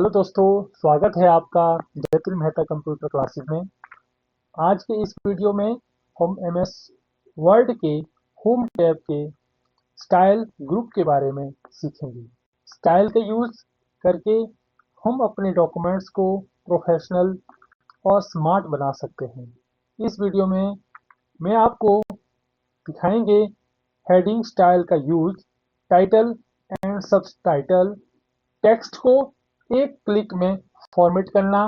Hello दोस्तों, स्वागत है आपका जयपुर मेहता कंप्यूटर क्लासेस में। आज के इस वीडियो में हम एमएस वर्ड के होम टैब के स्टाइल ग्रुप के बारे में सीखेंगे। स्टाइल का यूज करके हम अपने डॉक्यूमेंट्स को प्रोफेशनल और स्मार्ट बना सकते हैं। इस वीडियो में मैं आपको दिखाएंगे हेडिंग स्टाइल का use, title and subtitle, text को एक क्लिक में फॉर्मेट करना।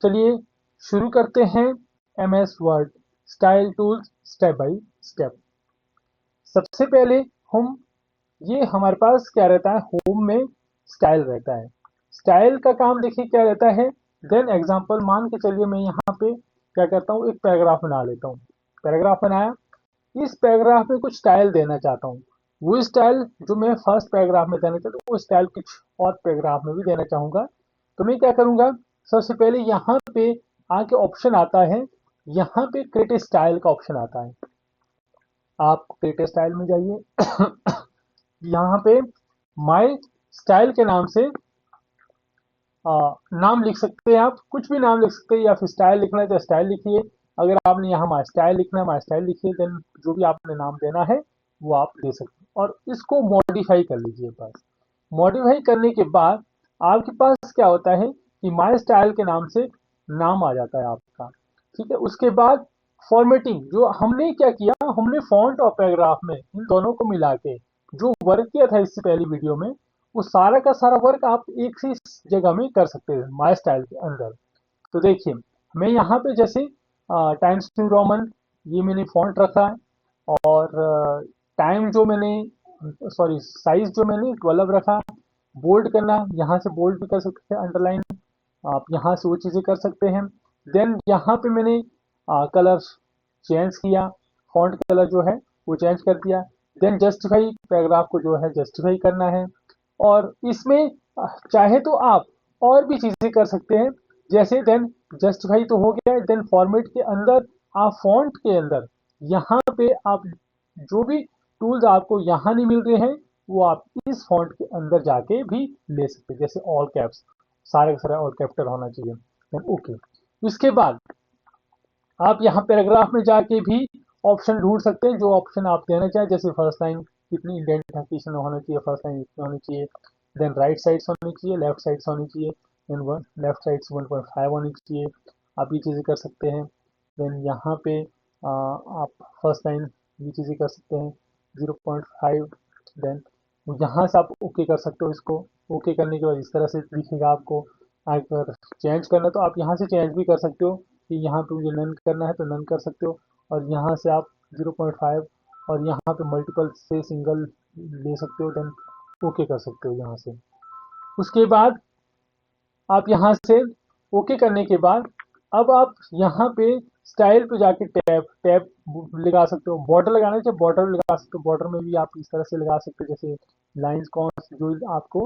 चलिए शुरू करते हैं MS word style tools step by step. सबसे पहले हम ये हमारे पास क्या रहता है, होम में स्टाइल रहता है। स्टाइल का काम देखिए क्या रहता है। देन एग्जांपल मान के चलिए मैं यहाँ पे क्या करता हूँ, एक पैराग्राफ बना लेता हूँ। पैराग्राफ बनाया, इस पैराग्राफ में कुछ स्टाइल देना चाहता हूँ। वो स्टाइल जो मैं फर्स्ट पैराग्राफ में देना चाहता हूँ वो स्टाइल कुछ और पैराग्राफ में भी देना चाहूंगा। तो मैं क्या करूंगा, सबसे पहले यहाँ पे आके ऑप्शन आता है, यहाँ पे क्रिएट स्टाइल का ऑप्शन आता है। आप क्रिएट स्टाइल में जाइए। यहाँ पे माय स्टाइल के नाम से नाम लिख सकते हैं, आप कुछ भी नाम लिख सकते हैं, या फिर स्टाइल लिखना है तो स्टाइल लिखिए। अगर आपने यहाँ माय स्टाइल लिखना है माय स्टाइल लिखिए। देन जो भी आपने नाम देना है वो आप दे सकते हैं और इसको मॉडिफाई कर लीजिए। बस मॉडिफाई करने के बाद आपके पास क्या होता है कि माय स्टाइल के नाम से नाम आ जाता है आपका। ठीक है, उसके बाद फॉर्मेटिंग, जो हमने क्या किया, हमने फॉन्ट और पैराग्राफ में इन दोनों को मिला के जो वर्क किया था इससे पहली वीडियो में, वो सारा का सारा वर्क आप एक ही जगह में कर सकते हैं माय स्टाइल के अंदर। तो देखिए मैं यहाँ पे जैसे टाइम्स न्यू रोमन ये मैंने फॉन्ट रखा है, और टाइम जो मैंने सॉरी साइज जो मैंने 12 रखा। बोल्ड करना, यहाँ से बोल्ड भी कर सकते हैं, अंडरलाइन आप यहाँ से वो चीज़ें कर सकते हैं। देन यहाँ पे मैंने कलर चेंज किया, फॉन्ट कलर जो है वो चेंज कर दिया। देन जस्टिफाई, पैराग्राफ को जो है जस्टिफाई करना है। और इसमें चाहे तो आप और भी चीजें कर सकते हैं, जैसे देन जस्टिफाई तो हो गया। देन फॉर्मेट के अंदर आप फॉन्ट के अंदर यहाँ पे आप जो भी टूल्स आपको यहाँ नहीं मिल रहे हैं वो आप इस फॉन्ट के अंदर जाके भी ले सकते हैं, जैसे ऑल कैप्स, सारे का सारा ऑल कैपिटल होना चाहिए। Then okay. इसके बाद आप यहाँ पैराग्राफ में जाके भी ऑप्शन ढूंढ सकते हैं, जो ऑप्शन आप देना चाहें। जैसे फर्स्ट लाइन कितनी इंडेंटेशन होना चाहिए, फर्स्ट लाइन इतनी होनी चाहिए। देन राइट साइड्स होनी चाहिए, लेफ्ट साइड्स होनी चाहिए। देन वन लेफ्ट साइड्स 1.5 होनी चाहिए। आप ये चीज़ें कर सकते हैं। देन यहाँ पे आप फर्स्ट लाइन ये चीज़ें कर सकते हैं 0.5। देन यहाँ से आप ओके कर सकते हो इसको। ओके करने के बाद इस तरह से दिखेगा आपको। अगर चेंज करना तो आप यहाँ से चेंज भी कर सकते हो कि यहाँ पे मुझे नन करना है तो नन कर सकते हो, और यहाँ से आप 0.5 और यहाँ पे मल्टीपल से सिंगल ले सकते हो। देन ओके कर सकते हो यहाँ से। उसके बाद आप यहाँ से ओके करने के बाद अब आप यहाँ पे स्टाइल पे जाके टैब टैब लगा सकते हो। बॉर्डर लगाना चाहिए, बॉर्डर लगा सकते हो। बॉर्डर में भी आप इस तरह से लगा सकते हो, जैसे लाइंस कौन जो आपको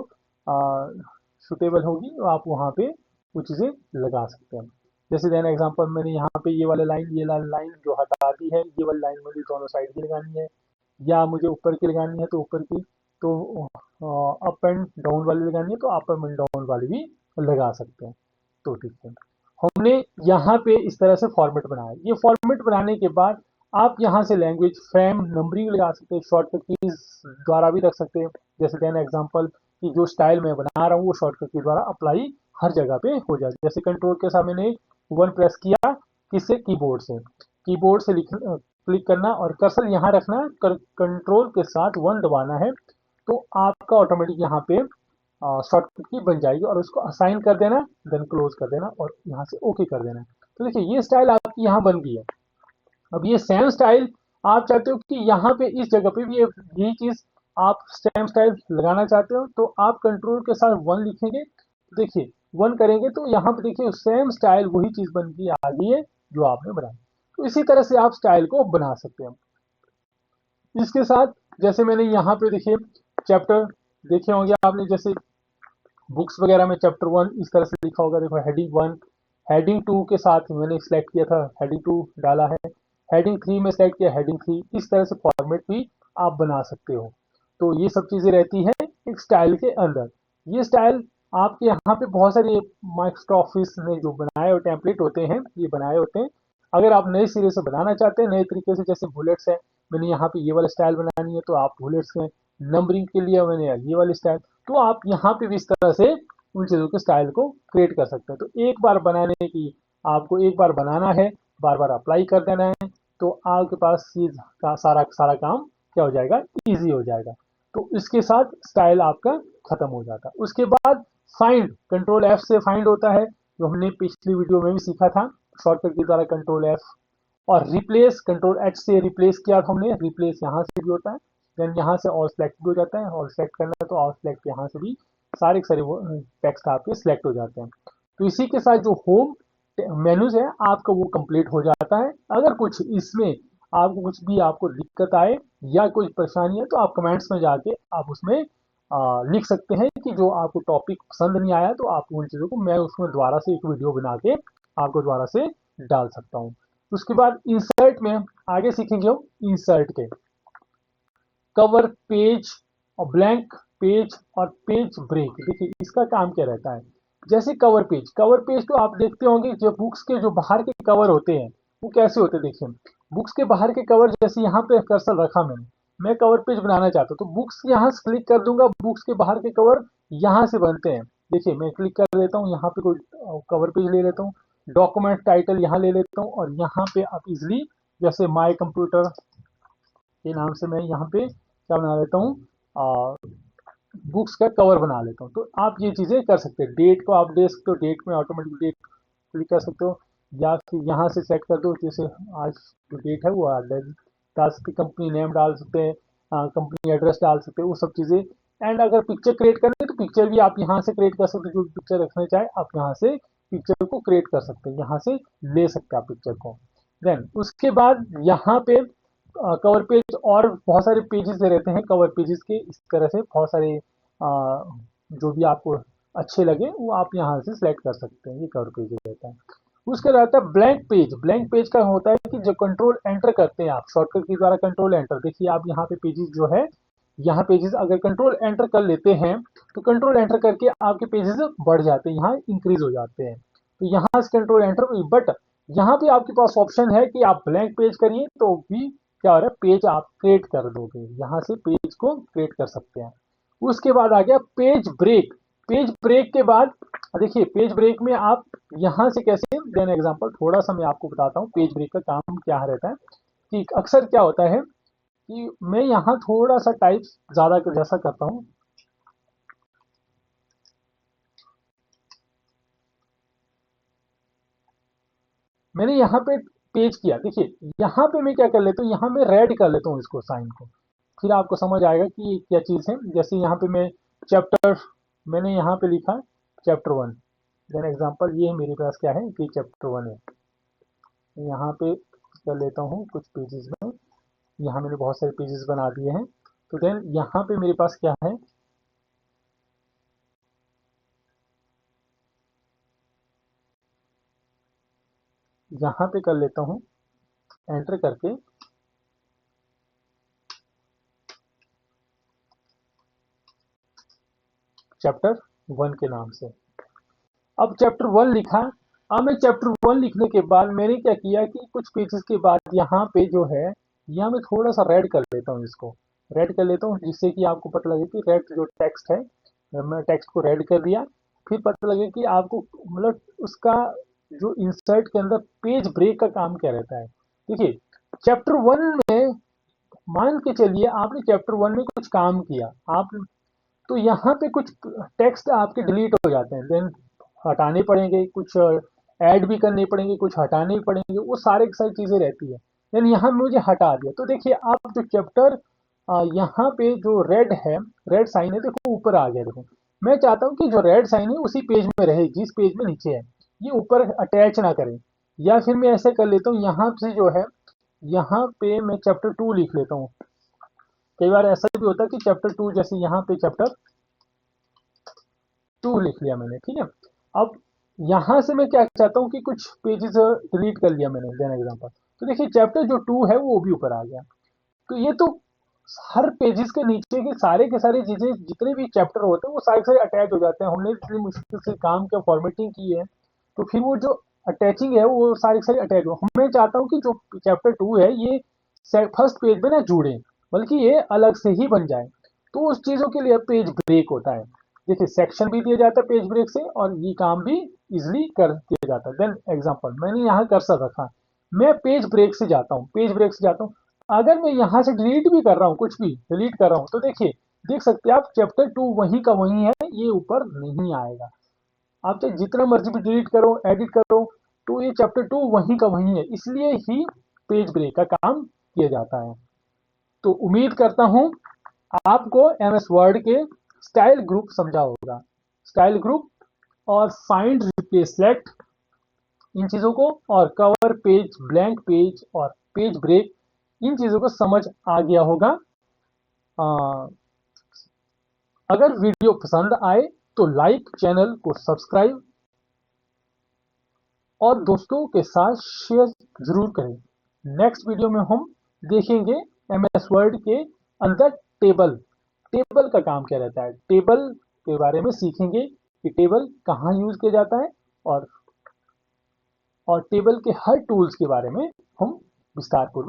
सुटेबल होगी आप वहाँ पे वो चीज़ें लगा सकते हैं। जैसे देन एग्जांपल मैंने यहाँ पे ये वाला लाइन, ये लाइन जो हटा दी है, ये वाली लाइन मुझे दोनों साइड की लगानी है, या मुझे ऊपर की लगानी है तो ऊपर की, तो अप एंड डाउन वाली लगानी है तो अप एंड डाउन वाली भी लगा सकते हैं। तो ठीक है, हमने यहाँ पे इस तरह से फॉर्मेट बनाया। ये फॉर्मेट बनाने के बाद आप यहाँ से लैंग्वेज फ्रेम नंबरिंग लगा सकते हैं, शॉर्टकट कीज द्वारा भी रख सकते हैं। जैसे देन एग्जांपल कि जो स्टाइल मैं बना रहा हूँ वो शॉर्टकट की द्वारा अप्लाई हर जगह पे हो जाए। जैसे कंट्रोल के साथ मैंने 1 प्रेस किया, किससे, कीबोर्ड से। कीबोर्ड से क्लिक करना और कर्सर यहाँ रखना, कंट्रोल के साथ 1 दबाना है तो आपका ऑटोमेटिक यहाँ पे शॉर्टकट की बन जाएगी, और उसको असाइन कर देना, देन क्लोज कर देना और यहाँ से ओके कर देना। तो देखिए ये स्टाइल आपकी यहाँ बन गई है। अब ये सेम स्टाइल आप चाहते हो कि यहाँ पे इस जगह पे भी यही चीज आप सेम स्टाइल लगाना चाहते हो, तो आप कंट्रोल के साथ 1 लिखेंगे। देखिए 1 करेंगे तो यहाँ पे देखिए सेम स्टाइल वही चीज बन के आ गई है जो आपने बनाई। तो इसी तरह से आप स्टाइल को बना सकते हैं। इसके साथ जैसे मैंने यहाँ पे देखिए चैप्टर देखे होंगे आपने, जैसे बुक्स वगैरह में चैप्टर 1 इस तरह से लिखा होगा। देखो हेडिंग 1, हेडिंग 2 के साथ मैंने सिलेक्ट किया था, हेडिंग 2 डाला है। हेडिंग 3 में सिलेक्ट किया, हेडिंग 3। इस तरह से फॉर्मेट भी आप बना सकते हो। तो ये सब चीजें रहती हैं एक स्टाइल के अंदर। ये स्टाइल आपके यहाँ पे बहुत सारे माइक्रोसॉफ्ट ऑफिस ने जो बनाए हुए टेम्पलेट होते हैं, ये बनाए होते हैं। अगर आप नए सिरे से बनाना चाहते हैं नए तरीके से, जैसे बुलेट्स है, मैंने यहाँ पे ये वाला स्टाइल बनानी है तो आप बुलेट्स में, नंबरिंग के लिए मैंने ये वाली स्टाइल, तो आप यहाँ पे भी इस तरह से उन चीज़ों के स्टाइल को क्रिएट कर सकते हैं। तो एक बार बनाने की, आपको एक बार बनाना है, बार बार अप्लाई कर देना है, तो आपके पास चीज का सारा सारा काम क्या हो जाएगा, ईजी हो जाएगा। तो इसके साथ स्टाइल आपका खत्म हो जाता है। उसके बाद फाइंड, कंट्रोल एफ से फाइंड होता है, जो हमने पिछली वीडियो में भी सीखा था, शॉर्टकट के द्वारा कंट्रोल एफ। और रिप्लेस, कंट्रोल एच से रिप्लेस किया था हमने, रिप्लेस यहाँ से भी होता है। देन यहाँ से ऑल सेलेक्ट भी हो जाता है, ऑल सेलेक्ट करना है तो ऑल सेलेक्ट यहाँ से भी सारे के सारे वो टेक्स्ट आपके सिलेक्ट हो जाते हैं। तो इसी के साथ जो होम मेनूज है आपका वो कंप्लीट हो जाता है। अगर कुछ इसमें आपको कुछ भी आपको दिक्कत आए या कोई परेशानी है तो आप कमेंट्स में जाके आप उसमें लिख सकते हैं कि जो आपको टॉपिक पसंद नहीं आया, तो आप उन चीज़ों को मैं उसमें दोबारा से एक वीडियो बना के आपको दोबारा से डाल सकता हूँ। उसके बाद इंसर्ट में आगे सीखेंगे हम इंसर्ट के, कवर पेज और ब्लैंक पेज और पेज ब्रेक। देखिए इसका काम क्या रहता है, जैसे कवर पेज, कवर पेज तो आप देखते होंगे जो बुक्स के जो बाहर के कवर होते हैं वो कैसे होते हैं। देखिए बुक्स के बाहर के कवर, जैसे यहाँ पे कर्सर रखा मैंने, मैं कवर पेज बनाना चाहता हूँ तो बुक्स यहाँ से क्लिक कर दूंगा, बुक्स के बाहर के कवर यहाँ से बनते हैं। देखिए मैं क्लिक कर लेता हूँ, यहाँ पे कोई कवर पेज ले लेता हूँ, डॉक्यूमेंट टाइटल यहाँ ले लेता हूँ, और यहाँ पे आप इजिली, जैसे माई कंप्यूटर के नाम से मैं यहाँ पे क्या बना लेता हूँ, बुक्स का कवर बना लेता हूँ। तो आप ये चीज़ें कर सकते हैं। डेट को आप दे सकते हो, डेट में ऑटोमेटिक डेट क्लिक कर सकते हो, या फिर यहाँ से सेट कर दो, जैसे आज जो डेट है वो डाल सकते, कंपनी नेम डाल सकते हैं, कंपनी एड्रेस डाल सकते हैं, वो सब चीज़ें। एंड अगर पिक्चर क्रिएट करनी है तो पिक्चर भी आप यहाँ से क्रिएट कर सकते हो, जो पिक्चर रखना चाहे आप यहाँ से पिक्चर को क्रिएट कर सकते हैं, यहाँ से ले सकते हैं आप पिक्चर को। देन उसके बाद यहाँ पे कवर पेज और बहुत सारे पेजेस दे रहते हैं कवर पेजेस के, इस तरह से बहुत सारे जो भी आपको अच्छे लगे वो आप यहाँ से सिलेक्ट कर सकते हैं, ये कवर पेज रहता है। उसके रहता है ब्लैंक पेज। ब्लैंक पेज का होता है कि जो कंट्रोल एंटर करते हैं आप शॉर्टकट के द्वारा, कंट्रोल एंटर, देखिए आप यहाँ पे पेजेस जो है, यहाँ पेजेस अगर कंट्रोल एंटर कर लेते हैं तो कंट्रोल एंटर करके आपके पेजेस बढ़ जाते हैं, यहाँ इंक्रीज हो जाते हैं। तो यहाँ से कंट्रोल एंटर, बट यहाँ पे आपके पास ऑप्शन है कि आप ब्लैंक पेज करिए तो भी क्या हो रहा है, पेज आप क्रिएट कर दोगे, यहाँ से पेज को क्रिएट कर सकते हैं। उसके बाद आ गया पेज ब्रेक। पेज ब्रेक के बाद देखिए पेज ब्रेक में आप यहाँ से कैसे, देन एग्जांपल थोड़ा सा मैं आपको बताता हूँ पेज ब्रेक का काम क्या रहता है। कि अक्सर क्या होता है कि मैं यहाँ थोड़ा सा टाइप ज्यादा जैसा करता हूँ, मैंने यहाँ पे पेज किया, देखिए यहाँ पे मैं क्या कर लेता हूँ, यहाँ मैं रेड कर लेता हूँ इसको, साइन को, फिर आपको समझ आएगा कि ये क्या चीज़ है। जैसे यहाँ पे मैं चैप्टर, मैंने यहाँ पे लिखा चैप्टर 1, देन एग्जांपल ये मेरे पास क्या है कि चैप्टर 1 है। यहाँ पे कर लेता हूँ कुछ पेजेस में, यहाँ मैंने बहुत सारे पेजेस बना दिए हैं। तो देन यहाँ पे मेरे पास क्या है, यहाँ पे कर लेता हूँ एंटर करके चैप्टर 1 के नाम से। अब चैप्टर 1 लिखा। अब मैं चैप्टर 1 लिखने के बाद मैंने क्या किया कि कुछ पेजेस के बाद यहाँ पे जो है, यहाँ मैं थोड़ा सा रेड कर लेता हूँ, इसको रेड कर लेता हूँ जिससे कि आपको पता लगे कि रेड जो टेक्स्ट है, मैं टेक्स्ट को रेड कर दिया। फिर पता लगे कि आपको मतलब उसका जो इंसर्ट के अंदर पेज ब्रेक का काम क्या रहता है। देखिए चैप्टर 1 में मान के चलिए आपने चैप्टर 1 में कुछ काम किया आप, तो यहाँ पे कुछ टेक्स्ट आपके डिलीट हो जाते हैं, देन हटाने पड़ेंगे, कुछ ऐड भी करने पड़ेंगे, कुछ हटाने भी पड़ेंगे, वो सारे की सारी चीज़ें रहती है। देन यहाँ मुझे हटा दिया, तो देखिए आप जो चैप्टर यहाँ पे जो रेड है, रेड साइन है, देखो ऊपर आ गया। देखो मैं चाहता हूँ कि जो रेड साइन है उसी पेज में रहे जिस पेज में नीचे है, ये ऊपर अटैच ना करें। या फिर मैं ऐसे कर लेता हूँ, यहाँ से जो है, यहाँ पे मैं चैप्टर 2 लिख लेता हूँ। कई बार ऐसा भी होता है कि चैप्टर 2, जैसे यहाँ पे चैप्टर 2 लिख लिया मैंने, ठीक है। अब यहाँ से मैं क्या चाहता हूँ कि कुछ पेजेस डिलीट कर लिया मैंने, देन एग्जांपल, तो देखिए चैप्टर जो 2 है वो भी ऊपर आ गया। तो ये तो हर पेजेस के नीचे के सारे चीजें जितने भी चैप्टर होते हैं वो सारे सारे अटैच हो जाते हैं। हमने इतनी मुश्किल से काम किया, फॉर्मेटिंग की है, तो फिर वो जो अटैचिंग है वो सारी सारी अटैच हो। मैं चाहता हूँ कि जो चैप्टर 2 है ये फर्स्ट पेज में ना जुड़े, बल्कि ये अलग से ही बन जाए। तो उस चीजों के लिए पेज ब्रेक होता है। देखिए सेक्शन भी दिया जाता है पेज ब्रेक से, और ये काम भी इजिली कर दिया जाता है। देन एग्जांपल मैंने यहाँ कर्सर रखा, मैं पेज ब्रेक से जाता हूँ, पेज ब्रेक से जाता हूँ। अगर मैं यहाँ से डिलीट भी कर रहा हूँ, कुछ भी डिलीट कर रहा हूँ, तो देखिए देख सकते हैं आप चैप्टर 2 वहीं का वहीं है, ये ऊपर नहीं आएगा। आप चाहे जितना मर्जी भी डिलीट करो, एडिट करो, तो ये चैप्टर 2 वहीं का वहीं है। इसलिए ही पेज ब्रेक का काम किया जाता है। तो उम्मीद करता हूं आपको एमएस वर्ड के स्टाइल ग्रुप समझा होगा। स्टाइल ग्रुप और फाइंड, रिप्लेस, सेलेक्ट, इन चीजों को, और कवर पेज, ब्लैंक पेज और पेज ब्रेक, इन चीजों को समझ आ गया होगा। आ, अगर वीडियो पसंद आए तो लाइक, चैनल को सब्सक्राइब और दोस्तों के साथ शेयर जरूर करें। नेक्स्ट वीडियो में हम देखेंगे एमएस वर्ड के अंदर टेबल, टेबल का काम क्या रहता है, टेबल के बारे में सीखेंगे कि टेबल कहाँ यूज किया जाता है, और टेबल के हर टूल्स के बारे में हम विस्तार पूर्वक